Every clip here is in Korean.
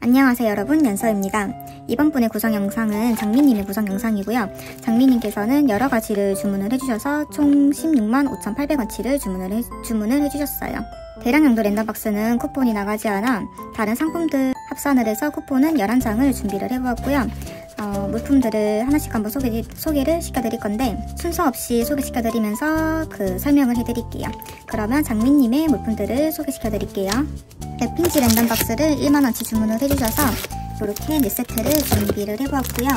안녕하세요 여러분, 연서입니다. 이번 분의 구성 영상은 장미님의 구성 영상이고요. 장미님께서는 여러가지를 주문을 해주셔서 총 165,800원치를 주문을 해주셨어요. 대량량도 랜덤박스는 쿠폰이 나가지 않아 다른 상품들 합산을 해서 쿠폰은 11장을 준비를 해보았고요. 물품들을 하나씩 한번 소개를 시켜드릴 건데 순서 없이 소개시켜드리면서 설명을 해드릴게요. 그러면 장미님의 물품들을 소개시켜드릴게요. 랩핑지 랜덤박스를 1만원치 주문을 해주셔서 이렇게 4세트를 준비를 해보았고요.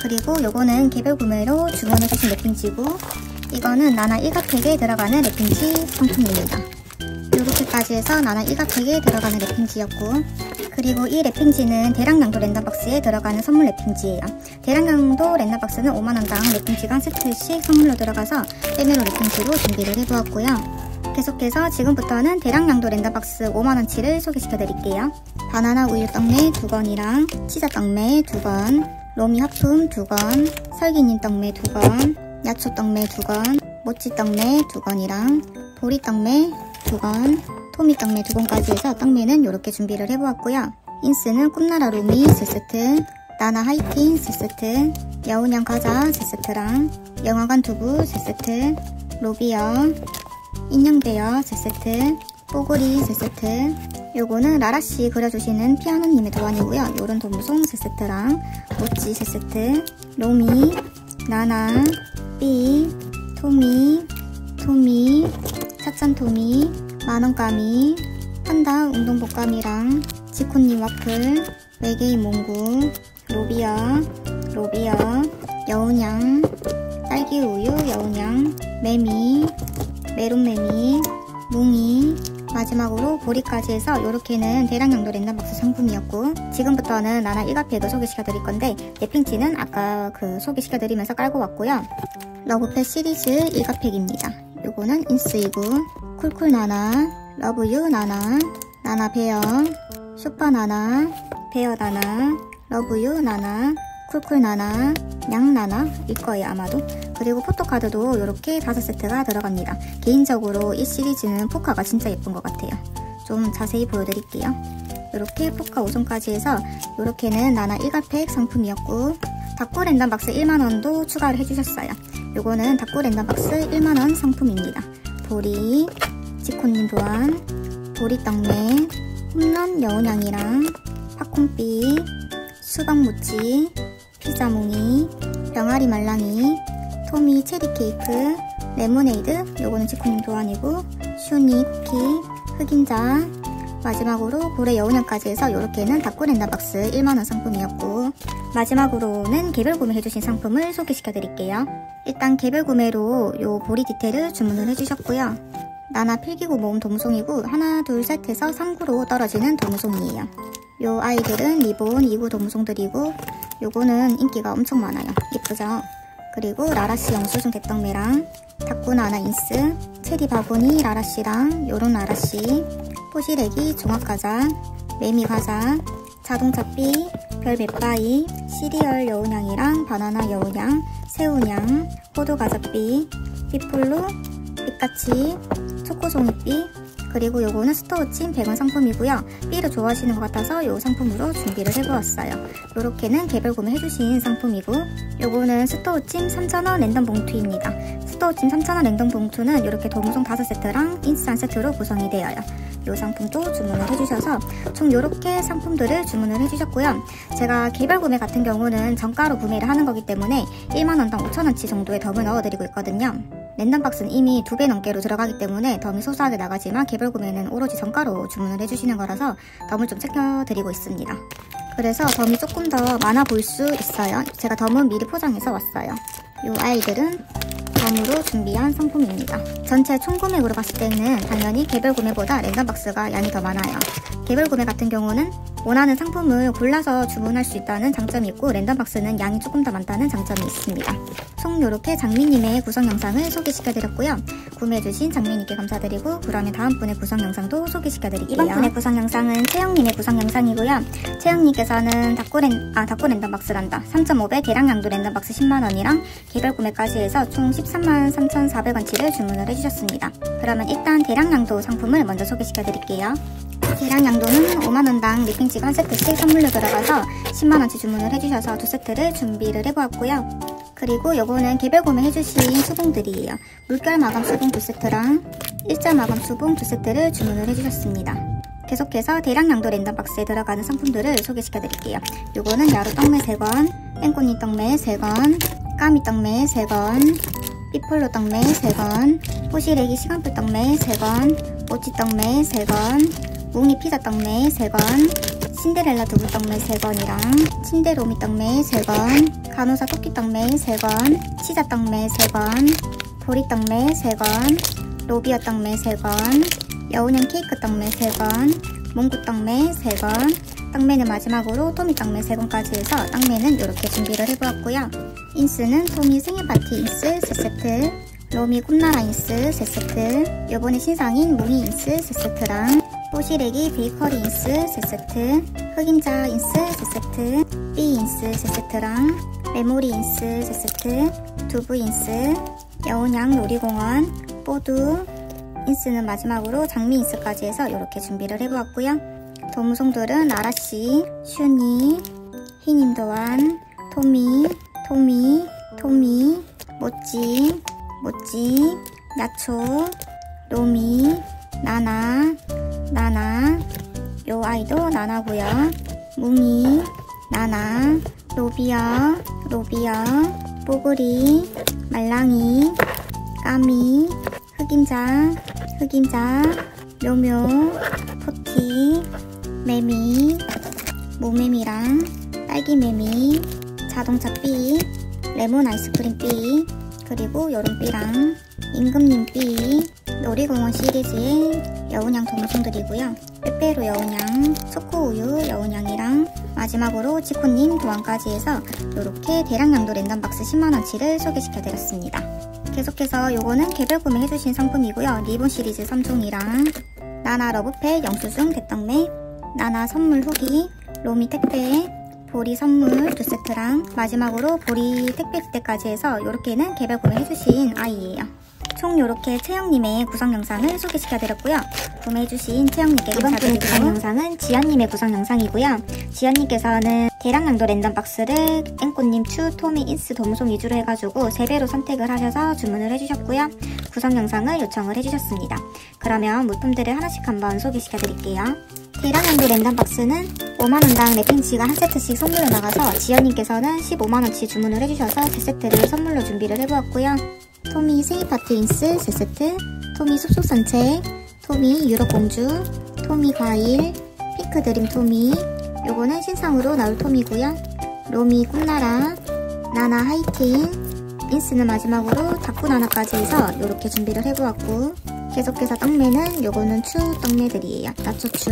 그리고 요거는 개별 구매로 주문해주신 랩핑지고, 이거는 나나 1가팩에 들어가는 랩핑지 상품입니다. 요렇게까지 해서 나나 1가팩에 들어가는 랩핑지였고, 그리고 이 랩핑지는 대량량도 랜덤박스에 들어가는 선물 랩핑지예요. 대량량도 랜덤박스는 5만원당 랩핑지가 세트씩 선물로 들어가서 빼메로 랩핑지로 준비를 해보았고요. 계속해서 지금부터는 대량량도 랜덤박스 5만원치를 소개시켜드릴게요. 바나나 우유 떡메 2건이랑 치즈 떡메 2건, 로미 하품 2건, 설기님 떡메 2건, 야초 떡메 2건, 모찌 떡메 2건이랑 보리 떡메 2건, 토미 떡메 2건까지 해서 떡메는 이렇게 준비를 해보았고요. 인스는 꿈나라 로미 3세트, 나나 하이틴 3세트, 여운양 과자 3세트랑 영화관 두부 3세트, 로비어, 인형베어 3세트, 뽀글이 3세트, 요거는 라라씨 그려주시는 피아노님의 도안이고요. 요런 도무송 3세트랑 모찌 3세트, 로미, 나나, 삐, 토미, 차찬토미, 만원까미, 판다 운동복감이랑 지코님 와플, 외계인 몽구, 로비어, 여운양, 딸기우유 여운양, 매미, 메론매미, 뭉이, 마지막으로 보리까지 해서 요렇게는 대량량도 랜덤박스 상품이었고, 지금부터는 나나 1가팩을 소개시켜드릴 건데 랩핑지는 아까 소개시켜드리면서 깔고 왔고요. 러브펫 시리즈 1가팩입니다. 요거는 인스이고, 쿨쿨나나, 러브유 나나, 나나베어, 슈퍼나나, 베어나나, 러브유 나나, 쿨쿨나나, 양나나 일거예요 아마도. 그리고 포토카드도 이렇게 5세트가 들어갑니다. 개인적으로 이 시리즈는 포카가 진짜 예쁜 것 같아요. 좀 자세히 보여드릴게요. 이렇게 포카 5종까지 해서 이렇게는 나나 1가팩 상품이었고, 닭구 랜덤박스 1만원도 추가를 해주셨어요. 요거는 닭구 랜덤박스 1만원 상품입니다. 보리, 지코님 도안, 보리 떡메, 홈런 여운양이랑 팝콘삐, 수박무치, 피자몽이, 병아리 말랑이, 토미 체리케이크, 레모네이드, 요거는 지코님 도안이고, 슈니 쿠키, 흑임자, 마지막으로 고래 여운양까지 해서 요렇게는 닭구 랜덤박스 1만원 상품이었고, 마지막으로는 개별 구매해주신 상품을 소개시켜드릴게요. 일단 개별 구매로 요 보리 디테일을 주문을 해주셨고요. 나나 필기구 모음 도무송이고, 하나 둘 셋 해서 3구로 떨어지는 도무송이에요. 요 아이들은 리본 2구 도무송들이고, 요거는 인기가 엄청 많아요. 예쁘죠? 그리고 라라씨 영수증 개떡매랑 닭구 나나 인스, 체리 바구니 라라씨랑 요런 라라씨, 포시래기 종합과자, 매미과자, 자동차삐, 별맵바이, 시리얼 여운양이랑 바나나 여운양, 새우냥, 호두과자삐, 삐폴로, 삐까치, 초코송이삐, 그리고 요거는 스토어찜 100원 상품이고요. 삐를 좋아하시는 것 같아서 요 상품으로 준비를 해보았어요. 요렇게는 개별 구매해주신 상품이고, 요거는 스토어찜 3,000원 랜덤 봉투입니다. 스토어찜 3,000원 랜덤 봉투는 이렇게 도무송 5세트랑 인스 1세트로 구성이 되어요. 요 상품도 주문을 해주셔서 총 요렇게 상품들을 주문을 해주셨고요. 제가 개별 구매 같은 경우는 정가로 구매를 하는 거기 때문에 1만원당 5,000원치 정도의 덤을 넣어드리고 있거든요. 랜덤박스는 이미 2배 넘게로 들어가기 때문에 덤이 소소하게 나가지만 개별 구매는 오로지 정가로 주문을 해주시는 거라서 덤을 좀 챙겨드리고 있습니다. 그래서 덤이 조금 더 많아 보일 수 있어요. 제가 덤은 미리 포장해서 왔어요. 요 아이들은 덤으로 준비한 상품입니다. 전체 총구매으로 봤을 때는 당연히 개별 구매보다 랜덤박스가 양이 더 많아요. 개별 구매 같은 경우는 원하는 상품을 골라서 주문할 수 있다는 장점이 있고, 랜덤박스는 양이 조금 더 많다는 장점이 있습니다. 총 요렇게 장미님의 구성 영상을 소개시켜드렸고요. 구매해주신 장미님께 감사드리고, 그러면 다음 분의 구성 영상도 소개시켜드릴게요. 이번 분의 구성 영상은 채영님의 구성 영상이고요. 채영님께서는 닭구 랜덤박스란다. 3.5배 대량량도 랜덤박스 10만원이랑 개별 구매까지 해서 총 133,400원치를 주문을 해주셨습니다. 그러면 일단 대량량도 상품을 먼저 소개시켜드릴게요. 대량 양도는 5만원당 립핑치가 한 세트씩 선물로 들어가서 10만원치 주문을 해주셔서 두 세트를 준비를 해보았고요. 그리고 요거는 개별 구매해주신 수봉들이에요. 물결 마감 수봉 두 세트랑 일자 마감 수봉 두 세트를 주문을 해주셨습니다. 계속해서 대량 양도 랜덤 박스에 들어가는 상품들을 소개시켜드릴게요. 요거는 야루 떡매 3건, 땡꼬니 떡매 3건, 까미 떡매 3건, 삐폴로 떡매 3건, 호시래기 시간풀 떡매 3건, 모찌 떡매 3건, 뭉이 피자 떡매 3건, 신데렐라 두부 떡매 3건이랑 침대로미 떡매 3건, 간호사 토끼 떡매 3건, 치자 떡매 3건, 보리 떡매 3건, 로비어 떡매 3건, 여운형 케이크 떡매 3건, 몽구 떡매 3건, 떡매는 마지막으로 토미 떡매 3건까지 해서 떡매는 이렇게 준비를 해보았고요. 인스는 토미 생일 파티 인스 3세트, 로미 꿈나라 인스 3세트, 요번에 신상인 뭉이 인스 3세트랑 뽀시래기 베이커리 인스 3세트, 흑임자 인스 3세트, 삐 인스 3세트랑 메모리 인스 3세트, 두부 인스, 여운양 놀이공원, 뽀두 인스는 마지막으로 장미 인스까지 해서 이렇게 준비를 해보았고요. 도무송들은 나라씨, 슈니, 흰임도안, 토미, 모찌, 야초, 로미, 나나, 요 아이도 나나고요. 뭉이, 나나, 로비어, 뽀글이, 말랑이, 까미, 흑임자, 묘묘, 포티, 매미, 모매미랑 딸기매미, 자동차 삐, 레몬 아이스크림 삐, 그리고 여름삐랑 임금님 삐, 놀이공원 시리즈의 여운양 도무송들이고요. 빼빼로 여운양, 초코우유 여운양이랑 마지막으로 지코님 도안까지 해서 이렇게 대량 양도 랜덤박스 10만원치를 소개시켜드렸습니다. 계속해서 요거는 개별 구매해주신 상품이고요. 리본 시리즈 3종이랑 나나 러브팩 영수증 대떡매, 나나 선물 후기, 로미 택배, 보리 선물 2세트랑 마지막으로 보리 택배 그때까지 해서 요렇게는 개별 구매해주신 아이예요. 총 요렇게 채영님의 구성 영상을 소개시켜드렸고요. 구매해주신 채영님께 감사드리고 구성 영상은 지연님의 구성 영상이고요. 지연님께서는 대량 양도 랜덤 박스를 앵꼬님, 추, 토미, 인스, 도무송 위주로 해가지고 3배로 선택을 하셔서 주문을 해주셨고요. 구성 영상을 요청을 해주셨습니다. 그러면 물품들을 하나씩 한번 소개시켜드릴게요. 대량 양도 랜덤 박스는 5만원당 랩핑치가 한 세트씩 선물로 나가서 지연님께서는 15만원치 주문을 해주셔서 3세트를 선물로 준비를 해보았고요. 토미 생일파티 인스 3세트, 토미 숲속 산책, 토미 유럽공주, 토미 과일, 핑크드림 토미, 요거는 신상으로 나올 토미고요. 로미 꿈나라, 나나 하이틴, 인스는 마지막으로 다꾸나나까지 해서 요렇게 준비를 해보았고, 계속해서 떡매는 요거는 추 떡매들이에요. 나초추.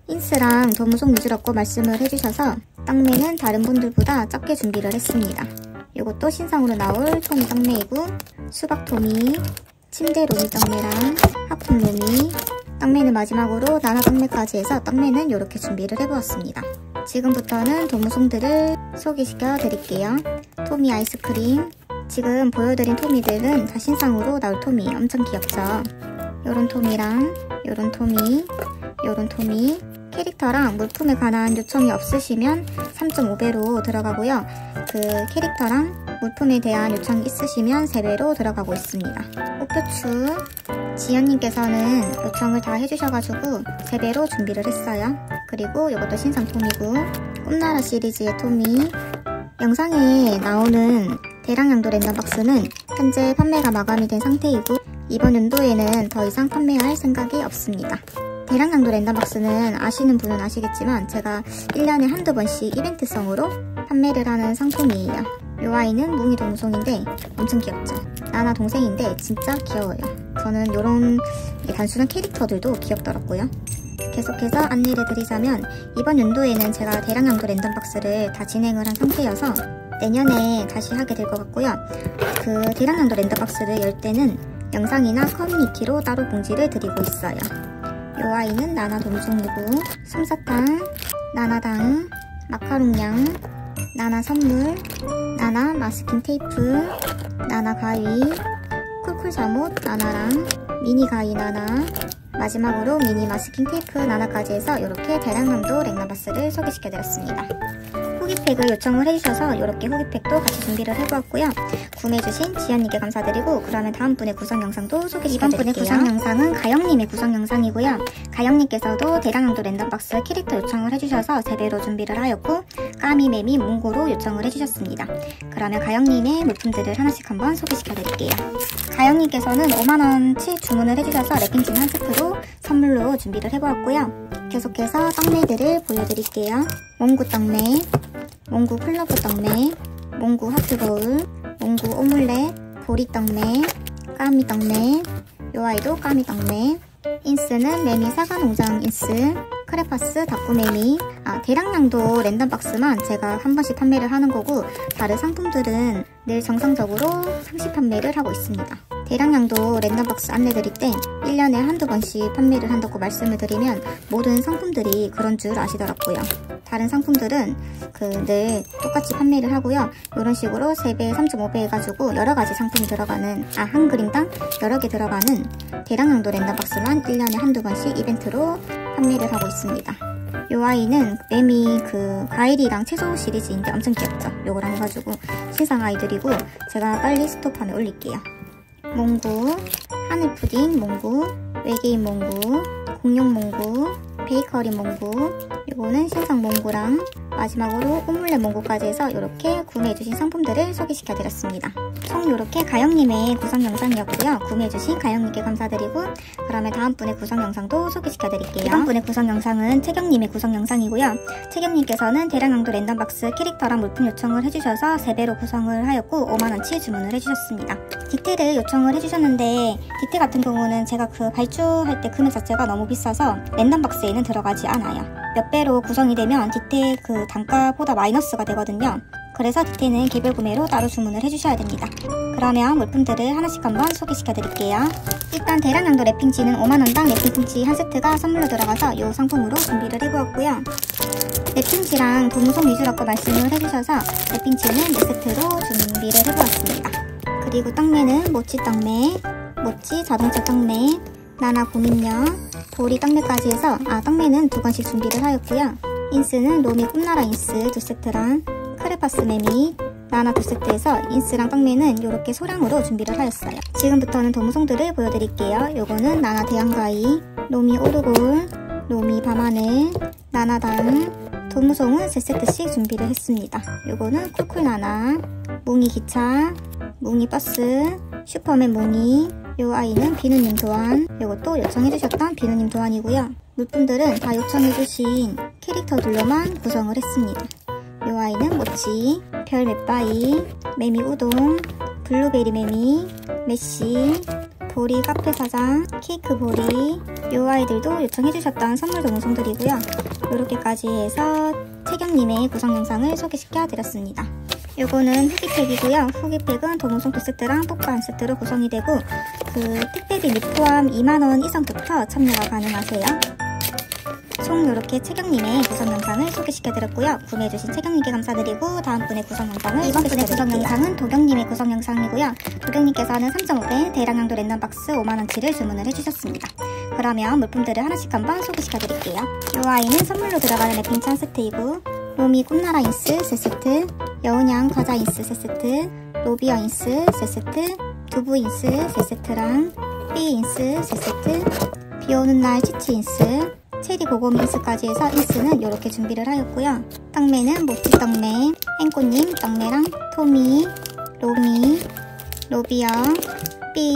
인스랑 도무송 위주라고 말씀을 해주셔서 떡매는 다른 분들보다 작게 준비를 했습니다. 요것도 신상으로 나올 토미 떡매이고, 수박토미, 침대 로미 떡매랑 하품 로미, 떡매는 마지막으로 나나 떡매까지 해서 떡매는 이렇게 준비를 해보았습니다. 지금부터는 도무송들을 소개시켜 드릴게요. 토미 아이스크림, 지금 보여드린 토미들은 다 신상으로 나올 토미, 엄청 귀엽죠? 요런 토미랑 요런 토미, 요런 토미, 캐릭터랑 물품에 관한 요청이 없으시면 3.5배로 들어가고요. 그 캐릭터랑 물품에 대한 요청이 있으시면 3배로 들어가고 있습니다. 꽃표추, 지연님께서는 요청을 다 해주셔가지고 3배로 준비를 했어요. 그리고 이것도 신상 토미고, 꿈나라 시리즈의 토미. 영상에 나오는 대량 양도 랜덤 박스는 현재 판매가 마감이 된 상태이고, 이번 연도에는 더 이상 판매할 생각이 없습니다. 대량 양도 랜덤 박스는 아시는 분은 아시겠지만 제가 1년에 한두 번씩 이벤트성으로 판매를 하는 상품이에요. 요 아이는 뭉이 도무송인데 엄청 귀엽죠? 나나 동생인데 진짜 귀여워요. 저는 요런 단순한 캐릭터들도 귀엽더라고요. 계속해서 안내를 드리자면 이번 연도에는 제가 대량 양도 랜덤 박스를 다 진행을 한 상태여서 내년에 다시 하게 될 것 같고요. 그 대량 양도 랜덤 박스를 열 때는 영상이나 커뮤니티로 따로 공지를 드리고 있어요. 요 아이는 나나 도무송이고, 솜사탕, 나나당, 마카롱냥, 나나 선물, 나나 마스킹 테이프, 나나 가위, 쿨쿨 잠옷 나나랑 미니 가위 나나, 마지막으로 미니 마스킹 테이프 나나까지 해서 이렇게 대량량도 랭나박스를 소개시켜드렸습니다. 후기팩을 요청을 해주셔서 이렇게 후기팩도 같이 준비를 해보았고요. 구매해주신 지연님께 감사드리고 그러면 다음 분의 구성 영상도 소개시켜드릴게요. 이번 분의 구성 영상은 가영님의 구성 영상이고요. 가영님께서도 대량량도 랜덤박스 캐릭터 요청을 해주셔서 3배로 준비를 하였고 까미, 매미, 몽고로 요청을 해주셨습니다. 그러면 가영님의 물품들을 하나씩 한번 소개시켜드릴게요. 가영님께서는 5만원치 주문을 해주셔서 랩핑진 한 세트로 선물로 준비를 해보았고요. 계속해서 떡매들을 보여드릴게요. 몽구 떡매, 몽구 클러브 떡매, 몽구 하트거울, 몽구 오믈렛, 보리 떡매, 까미 떡매, 요 아이도 까미 떡매, 인스는 매미 사과농장 인스, 크레파스 다꾸매미. 대량량도 랜덤박스만 제가 한 번씩 판매를 하는 거고 다른 상품들은 늘 정상적으로 상시 판매를 하고 있습니다. 대량량도 랜덤박스 안내드릴 때 1년에 한두 번씩 판매를 한다고 말씀을 드리면 모든 상품들이 그런 줄 아시더라고요. 다른 상품들은 늘 똑같이 판매를 하고요. 이런 식으로 3배, 3.5배 해가지고 여러가지 상품이 들어가는 한 그림당 여러 개 들어가는 대량량도 랜덤박스만 1년에 한두 번씩 이벤트로 판매를 하고 있습니다. 요 아이는 매미 과일이랑 채소 시리즈인데 엄청 귀엽죠? 요거랑 해가지고 신상 아이들이고 제가 빨리 스톱함에 올릴게요. 몽구, 하늘푸딩 몽구, 외계인 몽구, 공룡 몽구, 베이커리 몽구, 요거는 신상 몽구랑 마지막으로 오믈렛 몽구까지 해서 이렇게 구매해주신 상품들을 소개시켜드렸습니다. 총 이렇게 가영님의 구성 영상이었고요. 구매해주신 가영님께 감사드리고 그러면 다음 분의 구성 영상도 소개시켜드릴게요. 이번 분의 구성 영상은 채경님의 구성 영상이고요. 채경님께서는 대량량도 랜덤박스 캐릭터랑 물품 요청을 해주셔서 3배로 구성을 하였고 5만원치 주문을 해주셨습니다. 디테일을 요청을 해주셨는데 디테일 같은 경우는 제가 발주할 때 금액 자체가 너무 비싸서 랜덤박스에는 들어가지 않아요. 몇 배로 구성이 되면 디테일 단가보다 마이너스가 되거든요. 그래서 디테일은 개별 구매로 따로 주문을 해주셔야 됩니다. 그러면 물품들을 하나씩 한번 소개시켜드릴게요. 일단 대량량도 랩핑지는 5만원당 랩핑지 한 세트가 선물로 들어가서 이 상품으로 준비를 해보았고요. 랩핑지랑 도무송 위주라고 말씀을 해주셔서 랩핑지는 4세트로 준비를 해보았습니다. 그리고 떡매는 모찌 떡매, 모찌 자동차 떡매, 나나 고민녀, 보리 떡매까지 해서 떡매는 2건씩 준비를 하였고요. 인스는 로미 꿈나라 인스 2세트랑 크레파스 매미, 나나 2세트에서 인스랑 떡매는 이렇게 소량으로 준비를 하였어요. 지금부터는 도무송들을 보여드릴게요. 요거는 나나 대왕가이, 로미 오르골, 로미 밤하늘, 나나당, 도무송은 3세트씩 준비를 했습니다. 요거는 쿨쿨나나, 뭉이 기차, 뭉이 버스, 슈퍼맨 뭉이, 요 아이는 비누님 도안, 요것도 요청해주셨던 비누님 도안이고요. 물품들은 다 요청해주신 캐릭터들로만 구성을 했습니다. 요 아이는 모찌, 별 맷바이, 매미 우동, 블루베리 매미, 메시, 보리 카페 사장, 케이크 보리. 요 아이들도 요청해주셨던 선물 동송들이고요. 요렇게까지 해서 채경님의 구성 영상을 소개시켜드렸습니다. 요거는 후기팩이고요. 후기팩은 도무송 2세트랑 뽀빠 1세트로 구성이 되고 택배비 미포함 2만원 이상부터 참여가 가능하세요. 총 이렇게 채경님의 구성 영상을 소개시켜드렸고요. 구매해주신 채경님께 감사드리고 다음 분의 구성 영상을 이번 분의 구성 영상은 도경님의 구성 영상이고요. 도경님께서는 3.5배 대량량도 랜덤박스 5만원치를 주문을 해주셨습니다. 그러면 물품들을 하나씩 한번 소개시켜드릴게요. 이 아이는 선물로 들어가는 랩핑치 한 세트이고 로미 꿈나라 인스 3세트, 여운양 과자 인스 3세트, 로비어 인스 3세트, 두부 인스 3세트랑 삐 인스 3세트, 비오는 날 치치 인스, 체리 고고미 인스까지 해서 인스는 이렇게 준비를 하였고요. 떡매는 모찌 떡매, 행꽃님 떡매랑 토미, 로미, 로비어, 삐,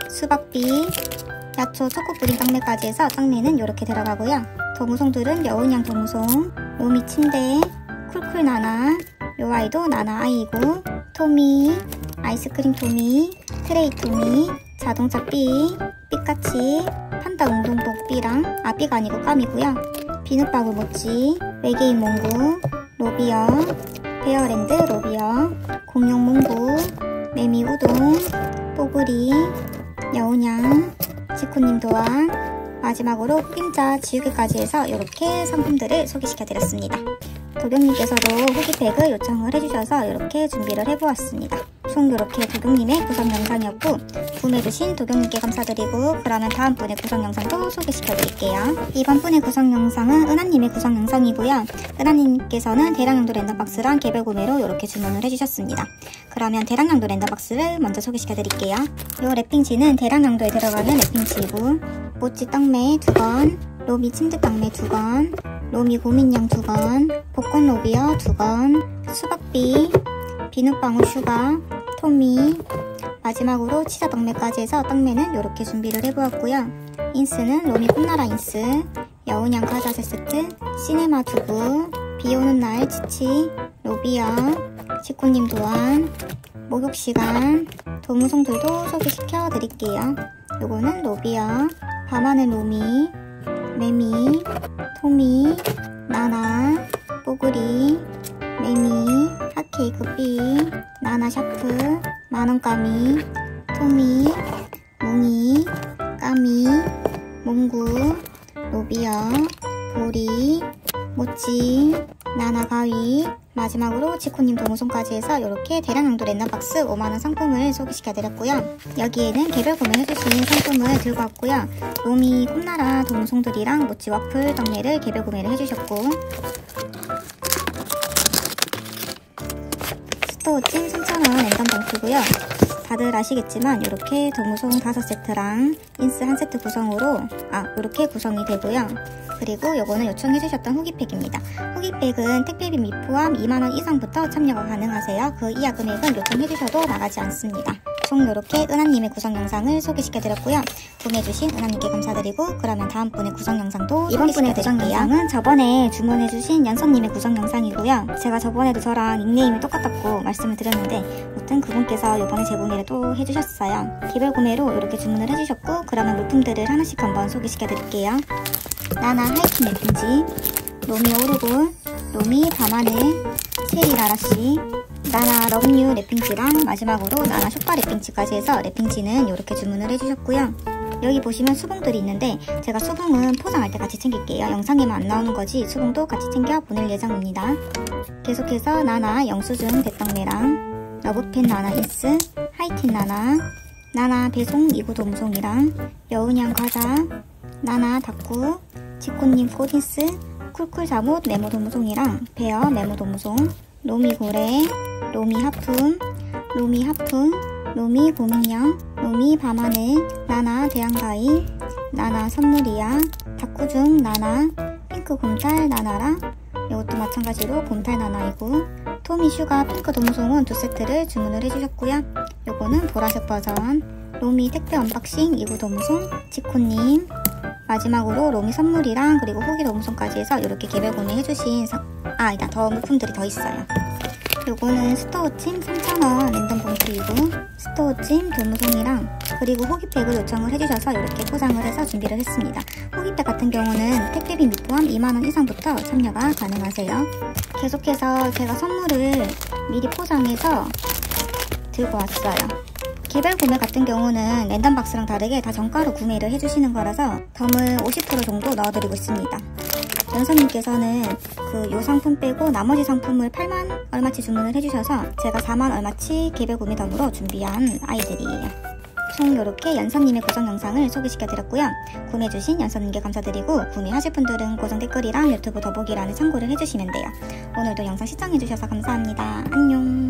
수박삐, 야초 초코푸딩 떡매까지 해서 떡매는 이렇게 들어가고요. 도무송들은 여운양 도무송, 로미 침대, 쿨쿨나나, 요 아이도 나나 아이고, 토미, 아이스크림 토미, 트레이 토미, 자동차 삐, 삐까치, 판다 운동복 삐랑 삐가 아니고 깜이고요. 비눗방울 모찌, 외계인 몽구, 로비어, 베어랜드 로비어, 공룡 몽구, 매미 우동, 뽀글이, 여운양, 지코님 도안, 마지막으로 후김자 지우개까지 해서 이렇게 상품들을 소개시켜드렸습니다. 도경님께서도 후기팩을 요청을 해주셔서 이렇게 준비를 해보았습니다. 총 이렇게 도경님의 구성 영상이었고, 구매해주신 도경님께 감사드리고, 그러면 다음 분의 구성 영상도 소개시켜드릴게요. 이번 분의 구성 영상은 은하님의 구성 영상이고요. 은하님께서는 대량량도 랜덤박스랑 개별 구매로 이렇게 주문을 해주셨습니다. 그러면 대량량도 랜덤박스를 먼저 소개시켜드릴게요. 이 랩핑지는 대량량도에 들어가는 랩핑지이고, 모찌 떡매 2건, 로미 침대 떡매 2건, 로미 고민형 2건, 복권 로비어 2건, 수박비, 비눗방울 슈가, 토미, 마지막으로 치자 떡매까지 해서 떡매는 이렇게 준비를 해보았고요. 인스는 로미 콤나라 인스, 여운양 과자세 세트, 시네마 두부, 비오는 날 치치, 로비어, 치코님 도안, 목욕시간, 도무송들도 소개시켜 드릴게요. 요거는 로비어, 밤하늘 로미, 매미, 토미, 나나, 뽀글이, 매미, 핫케이크 삐, 나나 샤프, 만원까미, 토미, 뭉이, 까미, 몽구, 로비어, 보리, 모찌, 나나 가위, 마지막으로 치코님 도무송까지 해서 이렇게 대량량도 랜덤박스 5만원 상품을 소개시켜드렸고요. 여기에는 개별 구매해주신 상품을 들고 왔고요. 로미 콤나라 도무송들이랑 모찌 와플 떡매를 개별 구매를 해주셨고, 스토어찜 3,000원 랜덤 봉투고요. 다들 아시겠지만 이렇게 도무송 5세트랑 인스 1세트 구성으로 이렇게 구성이 되고요. 그리고 요거는 요청해주셨던 후기팩입니다. 후기팩은 택배비 및 포함 2만원 이상부터 참여가 가능하세요. 그 이하 금액은 요청해주셔도 나가지 않습니다. 총 이렇게 은하님의 구성 영상을 소개시켜드렸고요. 구매해주신 은하님께 감사드리고, 그러면 다음 분의 구성 영상도 이번 분의 구성 영상은 저번에 주문해주신 연선님의 구성 영상이고요. 제가 저번에도 저랑 닉네임이 똑같다고 말씀을 드렸는데, 아무튼 그분께서 이번에 재구매를 또 해주셨어요. 개별 구매로 이렇게 주문을 해주셨고, 그러면 물품들을 하나씩 한번 소개시켜드릴게요. 나나 하이킹 랩핑지, 로미 오르골, 로미 밤하늘, 체리 라라씨, 나나 러브뉴 랩핑지랑 마지막으로 나나 쇼파 랩핑지까지 해서 랩핑지는 이렇게 주문을 해주셨고요. 여기 보시면 수봉들이 있는데 제가 수봉은 포장할 때 같이 챙길게요. 영상에만 안 나오는 거지 수봉도 같이 챙겨 보낼 예정입니다. 계속해서 나나 영수증 대떡매랑 러브펜 나나 인스, 하이틴 나나, 나나 배송 2구 도무송이랑 여운양 과자, 나나 닭구, 치코님 코딘스, 쿨쿨 잠옷 메모 도무송이랑 베어 메모 도무송, 로미 고래, 로미 하품, 로미 하품, 로미 고민형, 로미 밤하늘, 나나 대양가이, 나나 선물이야, 닭구중 나나, 핑크 곰탈 나나랑 이것도 마찬가지로 곰탈 나나이고, 토미 슈가 핑크 도무송은 2세트를 주문을 해주셨고요. 요거는 보라색 버전, 로미 택배 언박싱 2구 도무송, 치코님, 마지막으로 로미 선물이랑 그리고 후기 도무송까지 해서 이렇게 개별 구매해주신 일단 더 물품들이 더 있어요. 요거는 스토어찜 3,000원 랜덤 봉투이고, 스토어찜 도무송이랑 그리고 후기팩을 요청을 해주셔서 이렇게 포장을 해서 준비를 했습니다. 후기팩 같은 경우는 택배비 및 포함 2만원 이상부터 참여가 가능하세요. 계속해서 제가 선물을 미리 포장해서 들고 왔어요. 개별 구매 같은 경우는 랜덤박스랑 다르게 다 정가로 구매를 해주시는 거라서 덤을 50% 정도 넣어드리고 있습니다. 연서님께서는 요 상품 빼고 나머지 상품을 8만 얼마치 주문을 해주셔서 제가 4만 얼마치 개별 구매 덤으로 준비한 아이들이에요. 총 이렇게 연서님의 고정 영상을 소개시켜드렸고요. 구매해주신 연서님께 감사드리고, 구매하실 분들은 고정 댓글이랑 유튜브 더보기란에 참고를 해주시면 돼요. 오늘도 영상 시청해주셔서 감사합니다. 안녕.